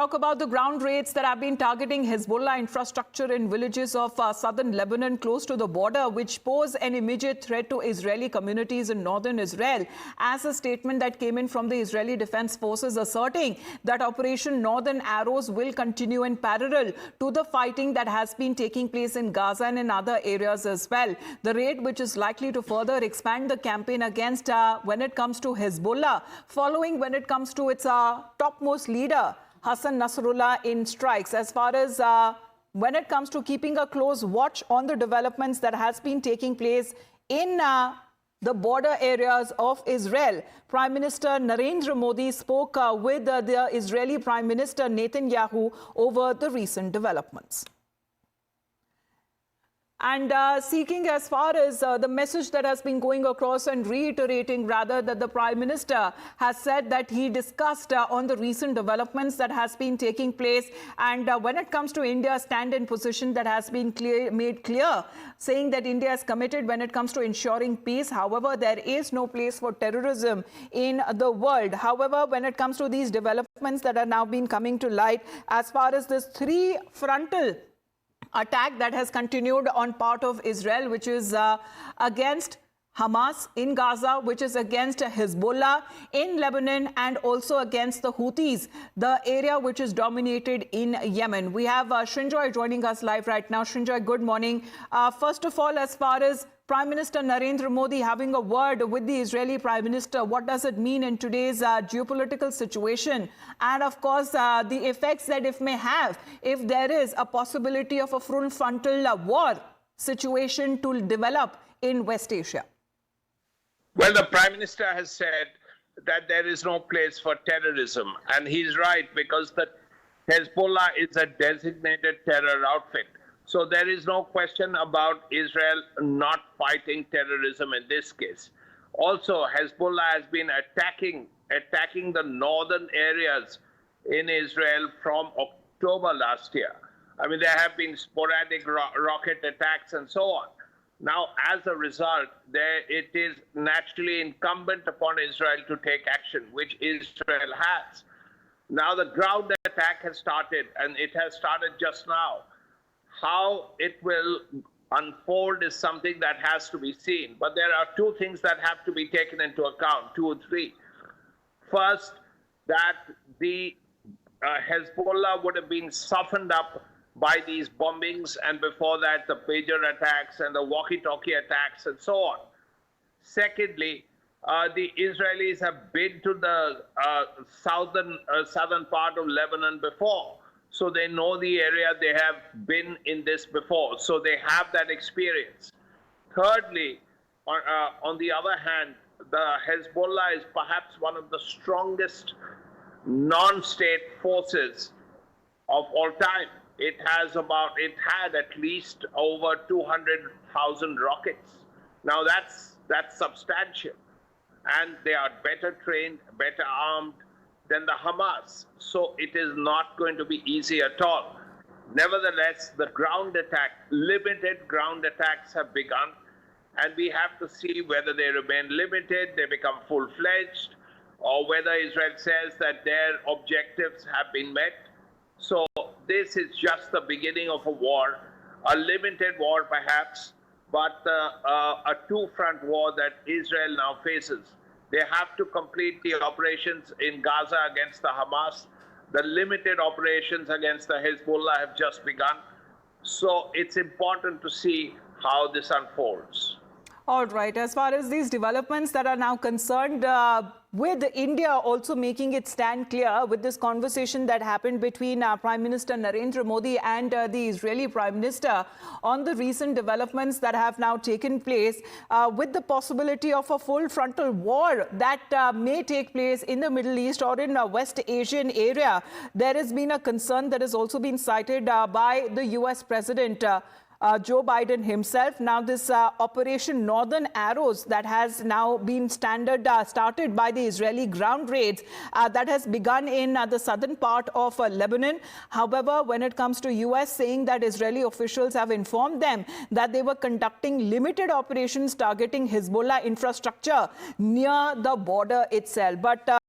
Talk about the ground raids that have been targeting Hezbollah infrastructure in villages of southern Lebanon close to the border, which pose an immediate threat to Israeli communities in northern Israel. As a statement that came in from the Israeli Defense Forces asserting that Operation Northern Arrows will continue in parallel to the fighting that has been taking place in Gaza and in other areas as well. The raid, which is likely to further expand the campaign against when it comes to Hezbollah, following when it comes to its topmost leader, Hassan Nasrallah, in strikes. As far as when it comes to keeping a close watch on the developments that has been taking place in the border areas of Israel, Prime Minister Narendra Modi spoke with the Israeli Prime Minister Netanyahu over the recent developments. And seeking as far as the message that has been going across and reiterating rather that the Prime Minister has said that he discussed on the recent developments that has been taking place. And when it comes to India's stand and position that has been made clear, saying that India is committed when it comes to ensuring peace. However, there is no place for terrorism in the world. However, when it comes to these developments that are now been coming to light, as far as this three-frontal attack that has continued on part of Israel, which is against Hamas in Gaza, which is against Hezbollah in Lebanon, and also against the Houthis, the area which is dominated in Yemen. We have Srinjoy joining us live right now. Srinjoy, good morning. First of all, as far as Prime Minister Narendra Modi having a word with the Israeli Prime Minister, what does it mean in today's geopolitical situation? And of course, the effects that it may have if there is a possibility of a full frontal war situation to develop in West Asia. Well, the Prime Minister has said that there is no place for terrorism. And he's right, because the Hezbollah is a designated terror outfit. So there is no question about Israel not fighting terrorism in this case. Also, Hezbollah has been attacking the northern areas in Israel from October last year. I mean, there have been sporadic rocket attacks and so on. Now, as a result, it is naturally incumbent upon Israel to take action, which Israel has. Now, the ground attack has started, and it has started just now. How it will unfold is something that has to be seen. But there are two things that have to be taken into account, two or three. First, that the Hezbollah would have been softened up by these bombings, and before that, the pager attacks and the walkie-talkie attacks and so on. Secondly, the Israelis have been to the southern part of Lebanon before. So they know the area, they have been in this before, so they have that experience. Thirdly, on the other hand, the Hezbollah is perhaps one of the strongest non-state forces of all time. It had at least over 200,000 rockets. Now that's substantial. And they are better trained, better armed than the Hamas. So it is not going to be easy at all. Nevertheless, the limited ground attacks have begun, and we have to see whether they remain limited, they become full-fledged, or whether Israel says that their objectives have been met. So this is just the beginning of a war, a limited war perhaps, but a two-front war that Israel now faces. They have to complete the operations in Gaza against the Hamas. The limited operations against the Hezbollah have just begun. So it's important to see how this unfolds. All right. As far as these developments that are now concerned, with India also making its stand clear with this conversation that happened between Prime Minister Narendra Modi and the Israeli Prime Minister on the recent developments that have now taken place, with the possibility of a full frontal war that may take place in the Middle East or in the West Asian area. There has been a concern that has also been cited by the US President Joe Biden himself. Now, this Operation Northern Arrows that has now been started by the Israeli ground raids that has begun in the southern part of Lebanon. However, when it comes to US saying that Israeli officials have informed them that they were conducting limited operations targeting Hezbollah infrastructure near the border itself. But